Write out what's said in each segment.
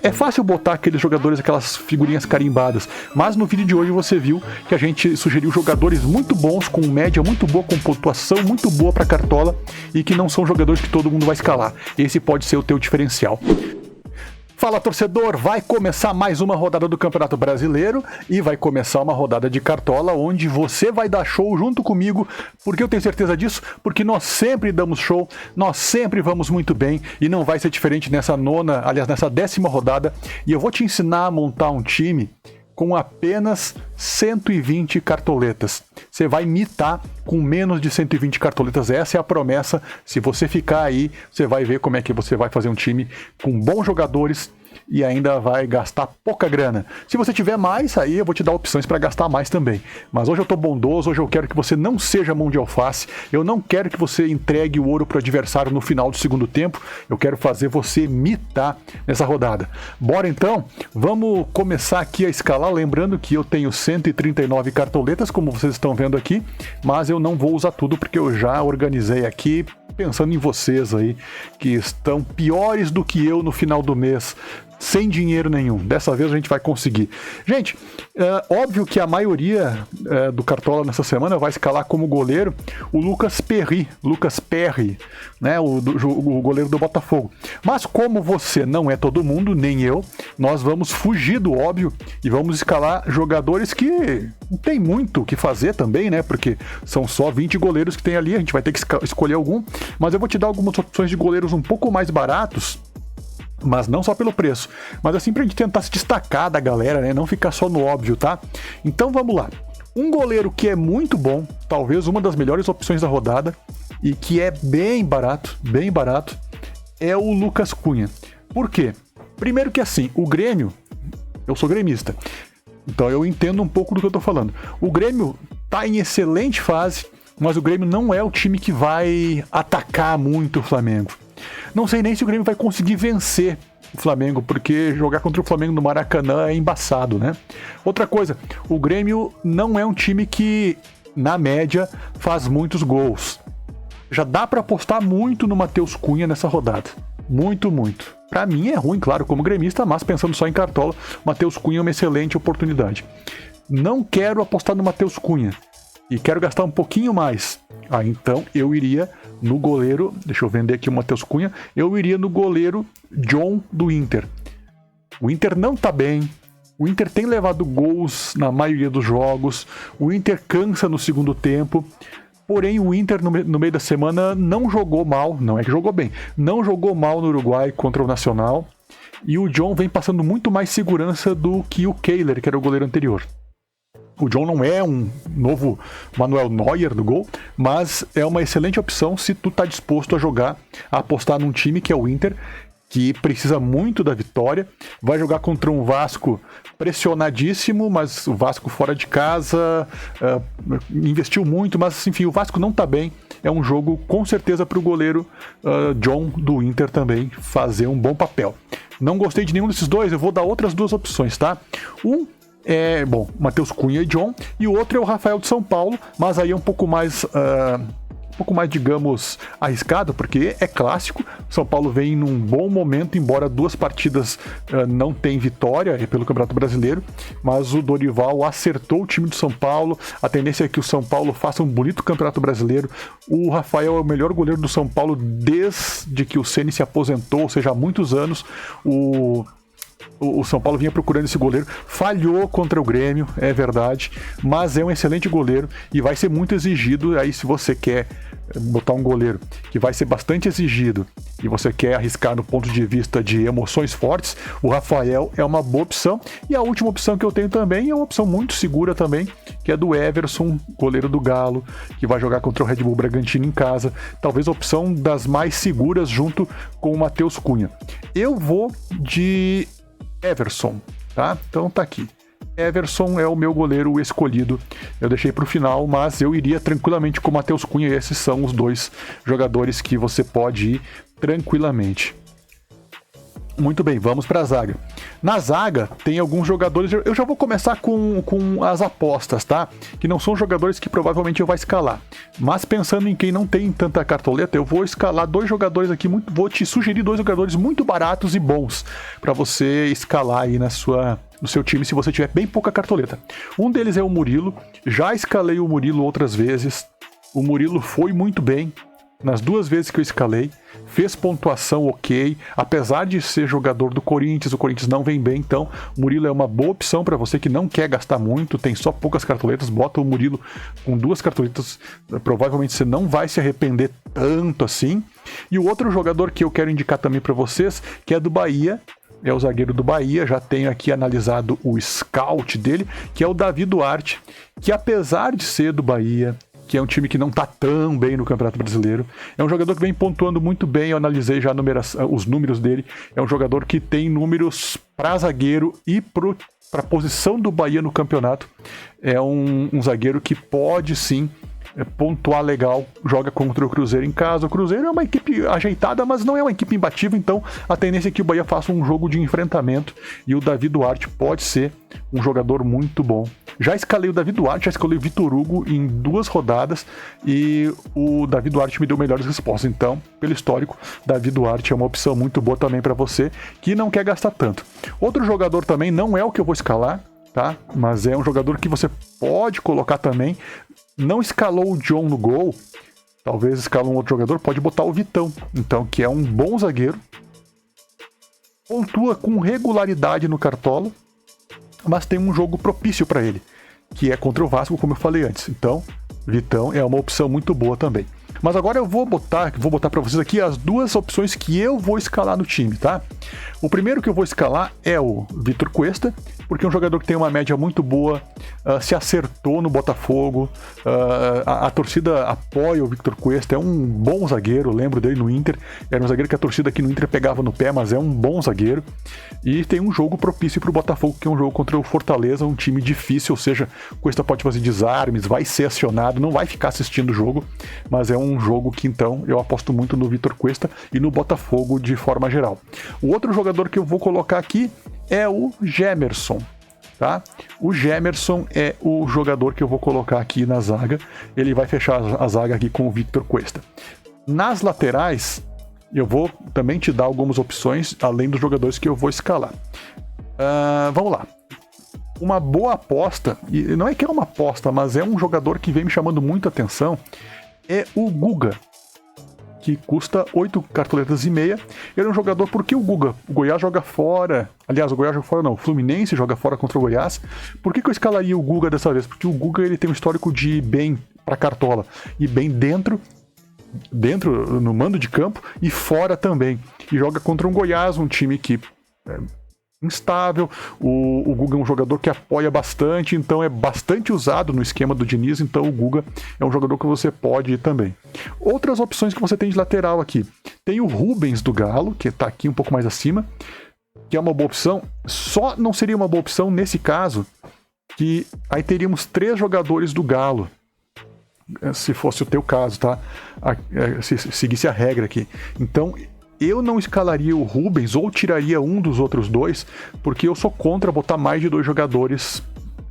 É fácil botar aqueles jogadores, aquelas figurinhas carimbadas, mas no vídeo de hoje você viu que a gente sugeriu jogadores muito bons, com média muito boa, com pontuação muito boa para Cartola, e que não são jogadores que todo mundo vai escalar. Esse pode ser o teu diferencial. Fala, torcedor, vai começar mais uma rodada do Campeonato Brasileiro e vai começar uma rodada de Cartola onde você vai dar show junto comigo. Por que eu tenho certeza disso? Porque nós sempre damos show, nós sempre vamos muito bem e não vai ser diferente nessa nessa 10ª rodada. E eu vou te ensinar a montar um time com apenas 120 cartoletas. Você vai mitar com menos de 120 cartoletas, essa é a promessa. Se você ficar aí, você vai ver como é que você vai fazer um time com bons jogadores e ainda vai gastar pouca grana. Se você tiver mais, aí eu vou te dar opções para gastar mais também. Mas hoje eu tô bondoso, hoje eu quero que você não seja mão de alface, eu não quero que você entregue o ouro pro adversário no final do segundo tempo, eu quero fazer você mitar nessa rodada. Bora então? Vamos começar aqui a escalar, lembrando que eu tenho 139 cartoletas, como vocês estão vendo aqui, mas eu não vou usar tudo porque eu já organizei aqui, pensando em vocês aí, que estão piores do que eu no final do mês, sem dinheiro nenhum. Dessa vez a gente vai conseguir. Gente, óbvio que a maioria do Cartola nessa semana vai escalar como goleiro o Lucas Perry, né, o goleiro do Botafogo. Mas como você não é todo mundo, nem eu, nós vamos fugir do óbvio e vamos escalar jogadores que não tem muito o que fazer também, né, porque são só 20 goleiros que tem ali, a gente vai ter que escolher algum, mas eu vou te dar algumas opções de goleiros um pouco mais baratos, mas não só pelo preço, mas assim pra gente tentar se destacar da galera, né? Não ficar só no óbvio, tá? Então vamos lá. Um goleiro que é muito bom, talvez uma das melhores opções da rodada, e que é bem barato, é o Lucas Cunha. Por quê? Primeiro que assim, o Grêmio, eu sou gremista, então eu entendo um pouco do que eu tô falando. O Grêmio tá em excelente fase, mas o Grêmio não é o time que vai atacar muito o Flamengo. Não sei nem se o Grêmio vai conseguir vencer o Flamengo, porque jogar contra o Flamengo no Maracanã é embaçado, né? Outra coisa, o Grêmio não é um time que, na média, faz muitos gols. Já dá pra apostar muito no Matheus Cunha nessa rodada. Muito. Pra mim é ruim, claro, como gremista, mas pensando só em Cartola, Matheus Cunha é uma excelente oportunidade. Não quero apostar no Matheus Cunha e quero gastar um pouquinho mais. Então eu iria no goleiro, deixa eu vender aqui o Matheus Cunha, eu iria no goleiro John do Inter. O Inter não tá bem, o Inter tem levado gols na maioria dos jogos, o Inter cansa no segundo tempo, porém o Inter no meio da semana não jogou mal, não é que jogou bem, não jogou mal no Uruguai contra o Nacional, e o John vem passando muito mais segurança do que o Kehler, que era o goleiro anterior. O John não é um novo Manuel Neuer do gol, mas é uma excelente opção se tu tá disposto a apostar num time que é o Inter, que precisa muito da vitória, vai jogar contra um Vasco pressionadíssimo, mas o Vasco fora de casa, investiu muito, mas enfim, o Vasco não tá bem, é um jogo com certeza para o goleiro John do Inter também fazer um bom papel. Não gostei de nenhum desses dois, eu vou dar outras duas opções, tá? Matheus Cunha e John, e o outro é o Rafael de São Paulo, mas aí é um pouco mais, digamos, arriscado, porque é clássico. São Paulo vem num bom momento, embora 2 partidas não tem vitória pelo Campeonato Brasileiro, mas o Dorival acertou o time do São Paulo, a tendência é que o São Paulo faça um bonito Campeonato Brasileiro. O Rafael é o melhor goleiro do São Paulo desde que o Ceni se aposentou, ou seja, há muitos anos. O São Paulo vinha procurando esse goleiro, falhou contra o Grêmio, é verdade, mas é um excelente goleiro e vai ser muito exigido. Aí se você quer botar um goleiro que vai ser bastante exigido e você quer arriscar no ponto de vista de emoções fortes, o Rafael é uma boa opção. E a última opção que eu tenho também é uma opção muito segura também, que é do Everson, goleiro do Galo, que vai jogar contra o Red Bull Bragantino em casa, talvez a opção das mais seguras junto com o Matheus Cunha. Eu vou de Everson, tá? Então tá aqui. Everson é o meu goleiro escolhido. Eu deixei para o final, mas eu iria tranquilamente com o Matheus Cunha. Esses são os 2 jogadores que você pode ir tranquilamente. Muito bem, vamos para a zaga. Na zaga tem alguns jogadores, eu já vou começar com as apostas, tá? Que não são jogadores que provavelmente eu vou escalar. Mas pensando em quem não tem tanta cartoleta, eu vou escalar dois jogadores aqui, vou te sugerir dois jogadores muito baratos e bons para você escalar aí no seu time se você tiver bem pouca cartoleta. Um deles é o Murilo, já escalei o Murilo outras vezes, o Murilo foi muito bem nas duas vezes que eu escalei, fez pontuação ok, apesar de ser jogador do Corinthians, o Corinthians não vem bem, então o Murilo é uma boa opção para você que não quer gastar muito, tem só poucas cartoletas, bota o Murilo com duas cartoletas, provavelmente você não vai se arrepender tanto assim. E o outro jogador que eu quero indicar também para vocês, que é do Bahia, é o zagueiro do Bahia, já tenho aqui analisado o scout dele, que é o Davi Duarte, que apesar de ser do Bahia, que é um time que não está tão bem no Campeonato Brasileiro. É um jogador que vem pontuando muito bem, eu analisei já os números dele. É um jogador que tem números para zagueiro e para a posição do Bahia no campeonato. É um zagueiro que pode sim pontuar legal, joga contra o Cruzeiro em casa. O Cruzeiro é uma equipe ajeitada, mas não é uma equipe imbatível, então a tendência é que o Bahia faça um jogo de enfrentamento e o Davi Duarte pode ser um jogador muito bom. Já escalei o Davi Duarte, já escalei o Vitor Hugo em 2 rodadas e o Davi Duarte me deu melhores respostas. Então, pelo histórico, Davi Duarte é uma opção muito boa também para você que não quer gastar tanto. Outro jogador também, não é o que eu vou escalar, tá? Mas é um jogador que você pode colocar também. Não escalou o John no gol, talvez escala um outro jogador, pode botar o Vitão, então, que é um bom zagueiro, pontua com regularidade no Cartola, mas tem um jogo propício para ele, que é contra o Vasco, como eu falei antes. Então, Vitão é uma opção muito boa também. Mas agora eu vou botar para vocês aqui as duas opções que eu vou escalar no time, tá? O primeiro que eu vou escalar é o Vitor Cuesta, porque é um jogador que tem uma média muito boa, se acertou no Botafogo, a torcida apoia o Vitor Cuesta, é um bom zagueiro, lembro dele no Inter, era um zagueiro que a torcida aqui no Inter pegava no pé, mas é um bom zagueiro, e tem um jogo propício para o Botafogo, que é um jogo contra o Fortaleza, um time difícil, ou seja, Cuesta pode fazer desarmes, vai ser acionado, não vai ficar assistindo o jogo, mas é um jogo que então eu aposto muito no Vitor Cuesta e no Botafogo de forma geral. O outro jogador que eu vou colocar aqui é o Gemerson, tá? O Gemerson é o jogador que eu vou colocar aqui na zaga. Ele vai fechar a zaga aqui com o Vitor Cuesta. Nas laterais, eu vou também te dar algumas opções, além dos jogadores que eu vou escalar. Vamos lá. Uma boa aposta, e não é que é uma aposta, mas é um jogador que vem me chamando muito a atenção, é o Guga, que custa 8 cartoletas e meia. Ele é um jogador, porque o Guga, o Goiás joga fora, aliás, o Goiás joga fora não, o Fluminense joga fora contra o Goiás. Por que eu escalaria o Guga dessa vez? Porque o Guga ele tem um histórico de ir bem para cartola, e bem dentro no mando de campo e fora também, e joga contra um Goiás, um time que instável. O Guga é um jogador que apoia bastante, então é bastante usado no esquema do Diniz, então o Guga é um jogador que você pode ir também. Outras opções que você tem de lateral aqui, tem o Rubens do Galo, que está aqui um pouco mais acima, que é uma boa opção, só não seria uma boa opção nesse caso, que aí teríamos 3 jogadores do Galo, se fosse o teu caso, tá? Se seguisse a regra aqui. Então, eu não escalaria o Rubens ou tiraria um dos outros 2, porque eu sou contra botar mais de 2 jogadores.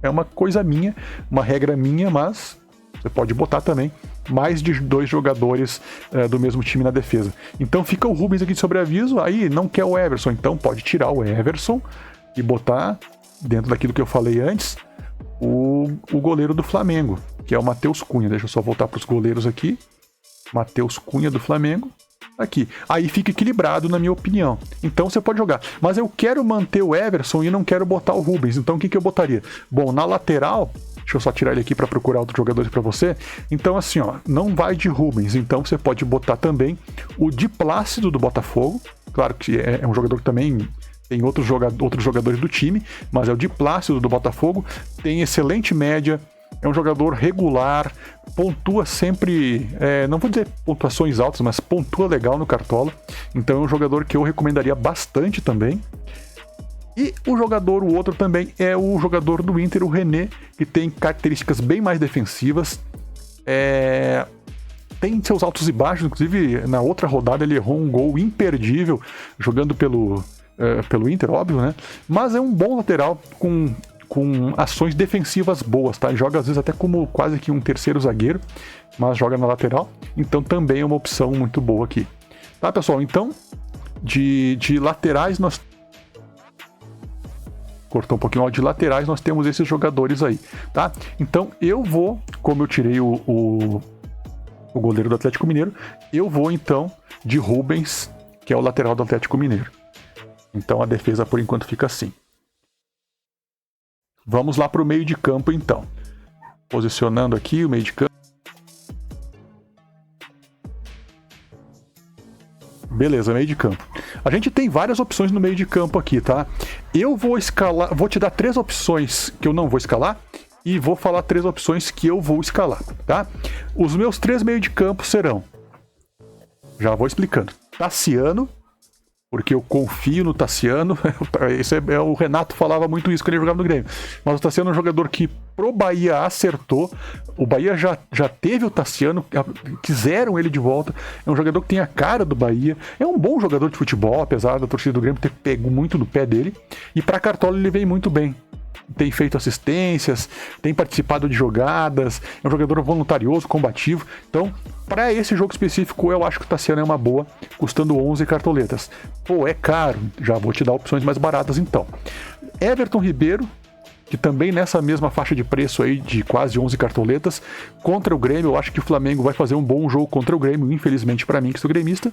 É uma coisa minha, uma regra minha, mas você pode botar também mais de 2 jogadores do mesmo time na defesa. Então fica o Rubens aqui de sobreaviso, aí não quer o Everson, então pode tirar o Everson e botar, dentro daquilo que eu falei antes, o goleiro do Flamengo, que é o Matheus Cunha. Deixa eu só voltar para os goleiros aqui. Matheus Cunha do Flamengo. Aqui. Aí fica equilibrado, na minha opinião. Então você pode jogar. Mas eu quero manter o Everson e não quero botar o Rubens. Então o que eu botaria? Bom, na lateral, deixa eu só tirar ele aqui para procurar outros jogadores para você. Então assim, ó, não vai de Rubens. Então você pode botar também o Di Plácido do Botafogo. Claro que é um jogador que também tem outros jogadores do time, mas é o Di Plácido do Botafogo. Tem excelente média. É um jogador regular, pontua sempre, não vou dizer pontuações altas, mas pontua legal no Cartola. Então é um jogador que eu recomendaria bastante também. E o outro também é o jogador do Inter, o René, que tem características bem mais defensivas. Tem seus altos e baixos, inclusive na outra rodada ele errou um gol imperdível, jogando pelo Inter, óbvio, né? Mas é um bom lateral, com com ações defensivas boas, tá? Ele joga às vezes até como quase que um terceiro zagueiro, mas joga na lateral, então também é uma opção muito boa aqui. Tá, pessoal? Então, de laterais nós... Cortou um pouquinho, ó, de laterais nós temos esses jogadores aí, tá? Então eu vou, como eu tirei o goleiro do Atlético Mineiro, eu vou então de Rubens, que é o lateral do Atlético Mineiro. Então a defesa por enquanto fica assim. Vamos lá para o meio de campo então. Posicionando aqui o meio de campo. Beleza, meio de campo. A gente tem várias opções no meio de campo aqui, tá? Eu vou escalar, vou te dar 3 opções que eu não vou escalar e vou falar 3 opções que eu vou escalar, tá? Os meus 3 meio de campo serão, já vou explicando, Tassiano, porque eu confio no Tassiano. Isso o Renato falava muito isso quando ele jogava no Grêmio. Mas o Tassiano é um jogador que pro Bahia acertou. O Bahia já teve o Tassiano, quiseram ele de volta. É um jogador que tem a cara do Bahia. É um bom jogador de futebol, apesar da torcida do Grêmio ter pego muito no pé dele. E pra Cartola ele vem muito bem. Tem feito assistências, tem participado de jogadas, é um jogador voluntarioso, combativo. Então, para esse jogo específico, eu acho que o Tassiano é uma boa, custando 11 cartoletas. Pô, é caro, já vou te dar opções mais baratas então. Everton Ribeiro, que também nessa mesma faixa de preço aí de quase 11 cartoletas, contra o Grêmio. Eu acho que o Flamengo vai fazer um bom jogo contra o Grêmio, infelizmente para mim, que sou gremista.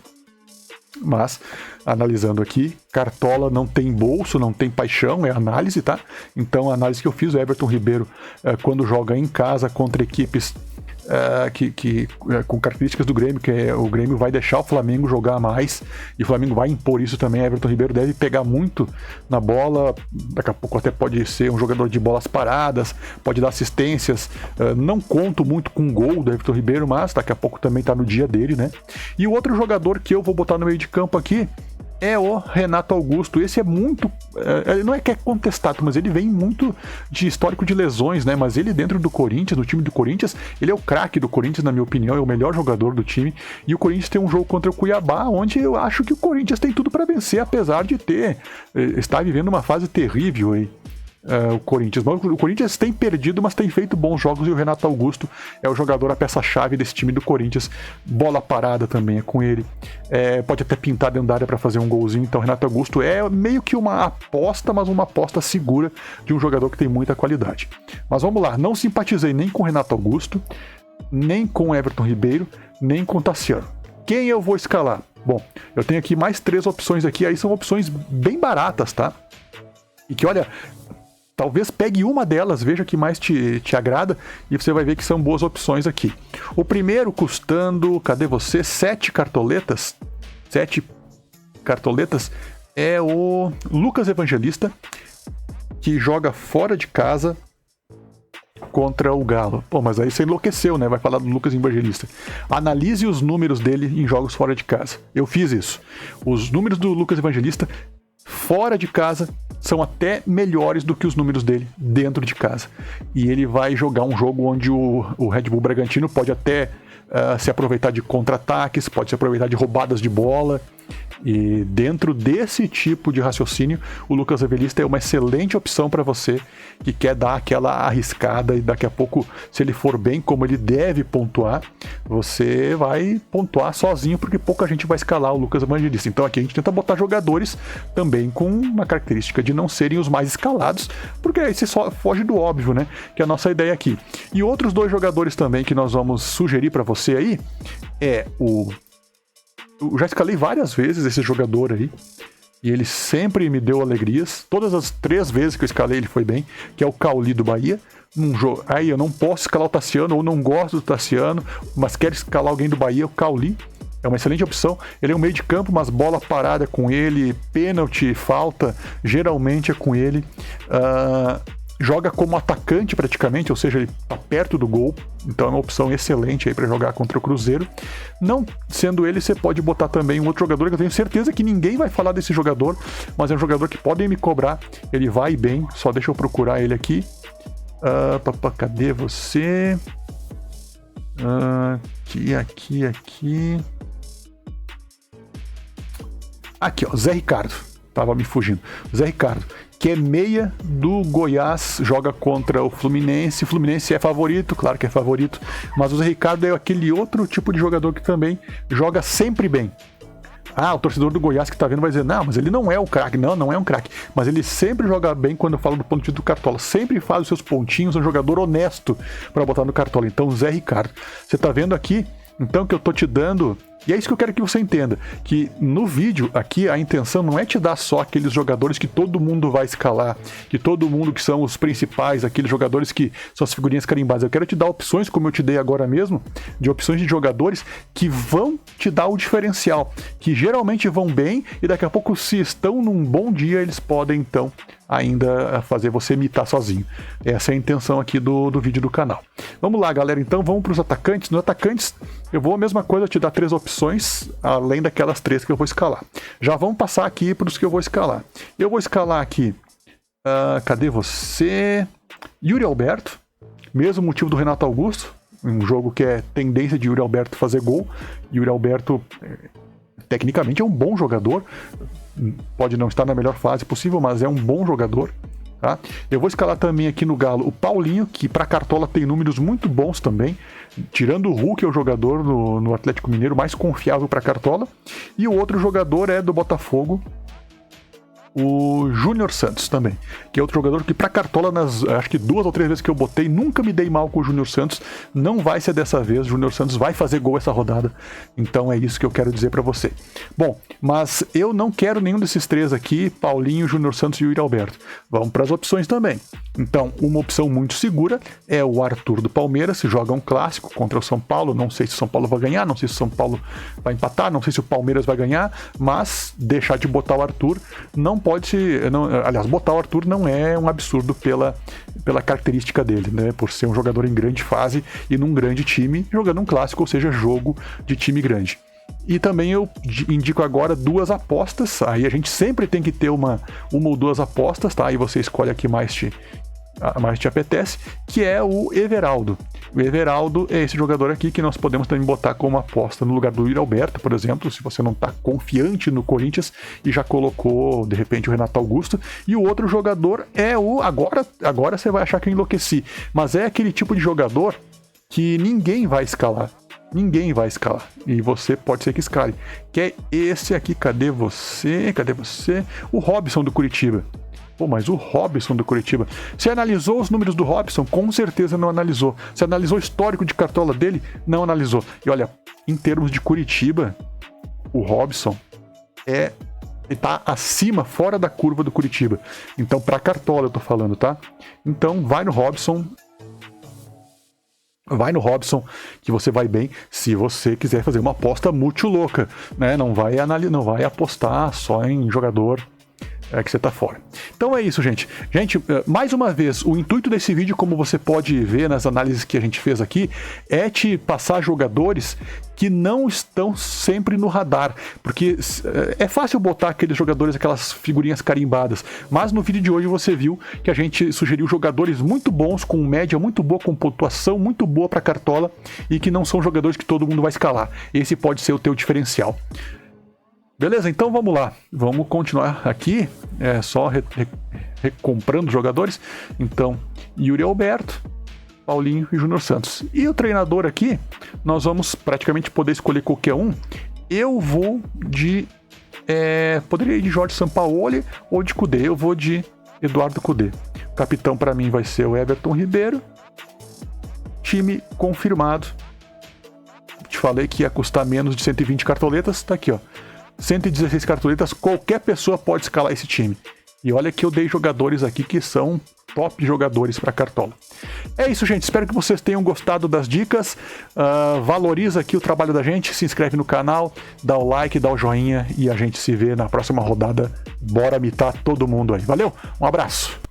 Mas, analisando aqui, Cartola não tem bolso, não tem paixão, é análise, tá? Então a análise que eu fiz, o Everton Ribeiro, quando joga em casa contra equipes com características do Grêmio, o Grêmio vai deixar o Flamengo jogar mais, e o Flamengo vai impor isso também. Everton Ribeiro deve pegar muito na bola, daqui a pouco até pode ser um jogador de bolas paradas, pode dar assistências. Não conto muito com o gol do Everton Ribeiro, mas daqui a pouco também tá no dia dele, né? E o outro jogador que eu vou botar no meio de campo aqui é o Renato Augusto. Esse é muito... não é que é contestado, mas ele vem muito de histórico de lesões, né? Mas ele dentro do Corinthians, do time do Corinthians, ele é o craque do Corinthians, na minha opinião, é o melhor jogador do time. E o Corinthians tem um jogo contra o Cuiabá, onde eu acho que o Corinthians tem tudo para vencer, apesar de estar vivendo uma fase terrível aí. O Corinthians. Mas o Corinthians tem perdido, mas tem feito bons jogos, e o Renato Augusto é o jogador, a peça-chave desse time do Corinthians. Bola parada também é com ele. Pode até pintar dentro da área para fazer um golzinho. Então o Renato Augusto é meio que uma aposta, mas uma aposta segura de um jogador que tem muita qualidade. Mas vamos lá, não simpatizei nem com o Renato Augusto, nem com o Everton Ribeiro, nem com o Tassiano. Quem eu vou escalar? Bom, eu tenho aqui mais 3 opções aqui, aí são opções bem baratas, tá? E que, olha, talvez pegue uma delas, veja que mais te agrada, e você vai ver que são boas opções aqui. O primeiro custando, cadê você? 7 cartoletas. 7 cartoletas é o Lucas Evangelista, que joga fora de casa contra o Galo. Pô, mas aí você enlouqueceu, né? Vai falar do Lucas Evangelista. Analise os números dele em jogos fora de casa. Eu fiz isso. Os números do Lucas Evangelista fora de casa são até melhores do que os números dele dentro de casa. E ele vai jogar um jogo onde o Red Bull Bragantino pode até se aproveitar de contra-ataques, pode se aproveitar de roubadas de bola. E dentro desse tipo de raciocínio, o Lucas Evangelista é uma excelente opção para você que quer dar aquela arriscada, e daqui a pouco, se ele for bem como ele deve pontuar, você vai pontuar sozinho, porque pouca gente vai escalar o Lucas Evangelista. Então aqui a gente tenta botar jogadores também com uma característica de não serem os mais escalados, porque aí você só foge do óbvio, né? Que é a nossa ideia aqui. E outros 2 jogadores também que nós vamos sugerir para você aí é eu já escalei várias vezes esse jogador aí, e ele sempre me deu alegrias. Todas as 3 vezes que eu escalei ele foi bem, que é o Cauli do Bahia. Aí eu não posso escalar o Tassiano, ou não gosto do Tassiano, mas quero escalar alguém do Bahia, o Cauli é uma excelente opção. Ele é um meio de campo, mas bola parada é com ele, pênalti, falta, geralmente é com ele. Joga como atacante praticamente, ou seja, ele está perto do gol, então é uma opção excelente aí para jogar contra o Cruzeiro. Não sendo ele, você pode botar também um outro jogador que eu tenho certeza que ninguém vai falar desse jogador, mas é um jogador que podem me cobrar, ele vai bem, só deixa eu procurar ele aqui. Cadê você? Aqui. Aqui, ó, Zé Ricardo. Tava me fugindo. Zé Ricardo, que é meia do Goiás, joga contra o Fluminense. O Fluminense é favorito, claro que é favorito, mas o Zé Ricardo é aquele outro tipo de jogador que também joga sempre bem. Ah, o torcedor do Goiás que tá vendo vai dizer, não, mas ele não é o craque. Não, não é um craque. Mas ele sempre joga bem quando eu falo do ponto de vista do Cartola. Sempre faz os seus pontinhos, é um jogador honesto para botar no Cartola. Então, Zé Ricardo. Você tá vendo aqui, então, que eu tô te dando... E é isso que eu quero que você entenda, que no vídeo aqui a intenção não é te dar só aqueles jogadores que todo mundo vai escalar, que todo mundo que são os principais, aqueles jogadores que são as figurinhas carimbadas. Eu quero te dar opções, como eu te dei agora mesmo, de opções de jogadores que vão te dar o diferencial, que geralmente vão bem e daqui a pouco, se estão num bom dia, eles podem então ainda fazer você imitar sozinho. Essa é a intenção aqui do vídeo do canal. Vamos lá, galera, então vamos para os atacantes. Nos atacantes, eu vou a mesma coisa, te dar 3 opções, além daquelas 3 que eu vou escalar. Já vamos passar aqui para os que eu vou escalar. Eu vou escalar aqui, cadê você? Yuri Alberto, mesmo motivo do Renato Augusto, um jogo que é tendência de Yuri Alberto fazer gol. Yuri Alberto, tecnicamente, é um bom jogador, pode não estar na melhor fase possível, mas é um bom jogador. Tá? Eu vou escalar também aqui no Galo o Paulinho, que para Cartola tem números muito bons também, tirando o Hulk, é o jogador no Atlético Mineiro mais confiável para Cartola, e o outro jogador é do Botafogo, o Júnior Santos também, que é outro jogador que para Cartola, acho que 2 ou 3 vezes que eu botei, nunca me dei mal com o Júnior Santos. Não vai ser dessa vez, o Júnior Santos vai fazer gol essa rodada, então é isso que eu quero dizer para você. Bom, mas eu não quero nenhum desses 3 aqui, Paulinho, Júnior Santos e Yuri Alberto. Vamos para as opções também. Então, uma opção muito segura é o Arthur do Palmeiras, se joga um clássico contra o São Paulo. Não sei se o São Paulo vai ganhar, não sei se o São Paulo vai empatar, não sei se o Palmeiras vai ganhar, mas deixar de botar o Arthur não pode, aliás, botar o Arthur não é um absurdo pela característica dele, né? Por ser um jogador em grande fase e num grande time, jogando um clássico, ou seja, jogo de time grande. E também eu indico agora 2 apostas, aí a gente sempre tem que ter uma ou 2 apostas, tá? Aí você escolhe aqui mais te apetece, que é o Everaldo. O Everaldo é esse jogador aqui que nós podemos também botar como aposta no lugar do Yuri Alberto, por exemplo, se você não está confiante no Corinthians e já colocou, de repente, o Renato Augusto. E o outro jogador é o... Agora você vai achar que eu enlouqueci, mas é aquele tipo de jogador que ninguém vai escalar. Ninguém vai escalar. E você pode ser que escale. Que é esse aqui. Cadê você? Cadê você? O Robson do Curitiba. Pô, mas o Robson do Curitiba. Você analisou os números do Robson? Com certeza não analisou. Você analisou o histórico de Cartola dele? Não analisou. E olha, em termos de Curitiba, o Robson ele tá acima, fora da curva do Curitiba. Então, para Cartola eu tô falando, tá? Então, vai no Robson. Vai no Robson, que você vai bem, se você quiser fazer uma aposta muito louca, né? Não vai apostar só em jogador que você tá fora. Então é isso, gente. Gente, mais uma vez, o intuito desse vídeo, como você pode ver nas análises que a gente fez aqui, é te passar jogadores que não estão sempre no radar, porque é fácil botar aqueles jogadores, aquelas figurinhas carimbadas, mas no vídeo de hoje você viu que a gente sugeriu jogadores muito bons, com média muito boa, com pontuação muito boa para Cartola, e que não são jogadores que todo mundo vai escalar. Esse pode ser o teu diferencial. Beleza, então vamos lá. Vamos continuar aqui, só recomprando jogadores. Então, Yuri Alberto, Paulinho e Júnior Santos. E o treinador aqui, nós vamos praticamente poder escolher qualquer um. Eu vou de... poderia ir de Jorge Sampaoli ou de Cudê. Eu vou de Eduardo Cudê. O capitão para mim vai ser o Everton Ribeiro. Time confirmado. Te falei que ia custar menos de 120 cartoletas. Tá aqui, ó. 116 cartoletas, qualquer pessoa pode escalar esse time. E olha que eu dei jogadores aqui que são top jogadores para Cartola. É isso, gente. Espero que vocês tenham gostado das dicas. Valoriza aqui o trabalho da gente, se inscreve no canal, dá o like, dá o joinha e a gente se vê na próxima rodada. Bora mitar todo mundo aí. Valeu, um abraço!